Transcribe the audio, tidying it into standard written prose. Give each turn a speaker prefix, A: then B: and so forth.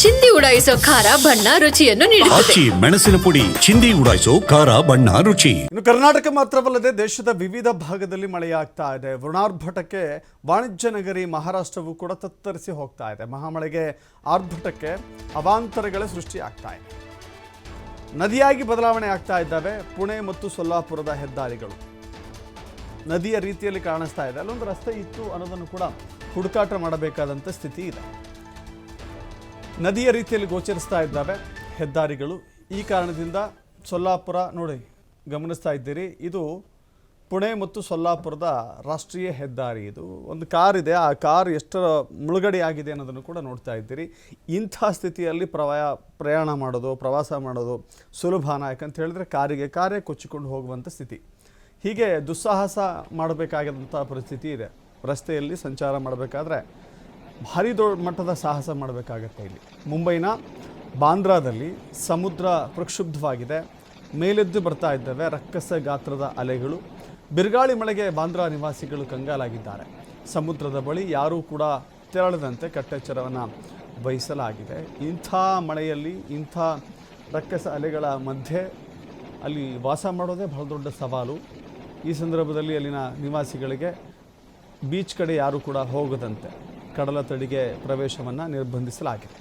A: ಚಿಂದಿ ಉಡಾಯಿಸೋ ಖಾರ ಬಣ್ಣ ರುಚಿಯನ್ನು ನೀಡುತ್ತದೆ.
B: ಆಚಿ ಮೆಣಸಿನ ಪುಡಿ ಚಿಂದಿ ಉಡಾಯಿಸೋ ಖಾರ ಬಣ್ಣ ರುಚಿ.
C: ಇನ್ನು ಕರ್ನಾಟಕ ಮಾತ್ರವಲ್ಲದೆ ದೇಶದ ವಿವಿಧ ಭಾಗದಲ್ಲಿ ಮಳೆಯಾಗ್ತಾ ಇದೆ. ವರುಣಾರ್ಭಟಕ್ಕೆ ವಾಣಿಜ್ಯ ನಗರಿ ಮಹಾರಾಷ್ಟ್ರವು ಕೂಡ ತತ್ತರಿಸಿ ಹೋಗ್ತಾ ಇದೆ. ಮಹಾಮಳೆಗೆ ಆರ್ಭಟಕ್ಕೆ ಅವಾಂತರಗಳೇ ಸೃಷ್ಟಿಯಾಗ್ತಾ ಇದೆ. ನದಿಯಾಗಿ ಬದಲಾವಣೆ ಆಗ್ತಾ ಇದ್ದಾವೆ ಪುಣೆ ಮತ್ತು ಸೊಲ್ಲಾಪುರದ ಹೆದ್ದಾರಿಗಳು. ನದಿಯ ರೀತಿಯಲ್ಲಿ ಕಾಣಿಸ್ತಾ ಇದೆ. ಅಲ್ಲೊಂದು ರಸ್ತೆ ಇತ್ತು ಅನ್ನೋದನ್ನು ಕೂಡ ಹುಡುಕಾಟ ಮಾಡಬೇಕಾದಂಥ ಸ್ಥಿತಿ ಇದೆ. ನದಿಯ ರೀತಿಯಲ್ಲಿ ಗೋಚರಿಸ್ತಾ ಇದ್ದಾವೆ ಹೆದ್ದಾರಿಗಳು. ಈ ಕಾರಣದಿಂದ ಸೊಲ್ಲಾಪುರ ನೋಡಿ ಗಮನಿಸ್ತಾ ಇದ್ದೀರಿ, ಇದು ಪುಣೆ ಮತ್ತು ಸೊಲ್ಲಾಪುರದ ರಾಷ್ಟ್ರೀಯ ಹೆದ್ದಾರಿ. ಇದು ಒಂದು ಕಾರ್ ಇದೆ, ಆ ಕಾರ್ ಎಷ್ಟರ ಮುಳುಗಡೆ ಆಗಿದೆ ಅನ್ನೋದನ್ನು ಕೂಡ ನೋಡ್ತಾ ಇದ್ದೀರಿ. ಇಂಥ ಸ್ಥಿತಿಯಲ್ಲಿ ಪ್ರಯಾಣ ಮಾಡೋದು, ಪ್ರವಾಸ ಮಾಡೋದು ಸುಲಭನ? ಯಾಕಂತ ಹೇಳಿದ್ರೆ ಕಾರೇ ಕೊಚ್ಚಿಕೊಂಡು ಹೋಗುವಂಥ ಸ್ಥಿತಿ. ಹೀಗೆ ದುಸ್ಸಾಹಸ ಮಾಡಬೇಕಾದಂಥ ಪರಿಸ್ಥಿತಿ ಇದೆ. ರಸ್ತೆಯಲ್ಲಿ ಸಂಚಾರ ಮಾಡಬೇಕಾದ್ರೆ ಭಾರಿ ದೊಡ್ಡ ಮಟ್ಟದ ಸಾಹಸ ಮಾಡಬೇಕಾಗತ್ತೆ. ಇಲ್ಲಿ ಮುಂಬೈನ ಬಾಂದ್ರಾದಲ್ಲಿ ಸಮುದ್ರ ಪ್ರಕ್ಷುಬ್ಧವಾಗಿದೆ. ಮೇಲೆದ್ದು ಬರ್ತಾ ಇದ್ದಾವೆ ರಕ್ಕಸ ಗಾತ್ರದ ಅಲೆಗಳು. ಬಿರುಗಾಳಿ ಮಳೆಗೆ ಬಾಂದ್ರಾ ನಿವಾಸಿಗಳು ಕಂಗಾಲಾಗಿದ್ದಾರೆ. ಸಮುದ್ರದ ಬಳಿ ಯಾರೂ ಕೂಡ ತೆರಳದಂತೆ ಕಟ್ಟೆಚ್ಚರವನ್ನು ವಹಿಸಲಾಗಿದೆ. ಇಂಥ ಮಳೆಯಲ್ಲಿ ಇಂಥ ರಕ್ಕಸ ಅಲೆಗಳ ಮಧ್ಯೆ ಅಲ್ಲಿ ವಾಸ ಮಾಡೋದೇ ಬಹಳ ದೊಡ್ಡ ಸವಾಲು. ಈ ಸಂದರ್ಭದಲ್ಲಿ ಅಲ್ಲಿನ ನಿವಾಸಿಗಳಿಗೆ ಬೀಚ್ ಕಡೆ ಯಾರೂ ಕೂಡ ಹೋಗದಂತೆ ಕಡಲ ತಡಿಗೆ ಪ್ರವೇಶವನ್ನು ನಿರ್ಬಂಧಿಸಲಾಗಿದೆ.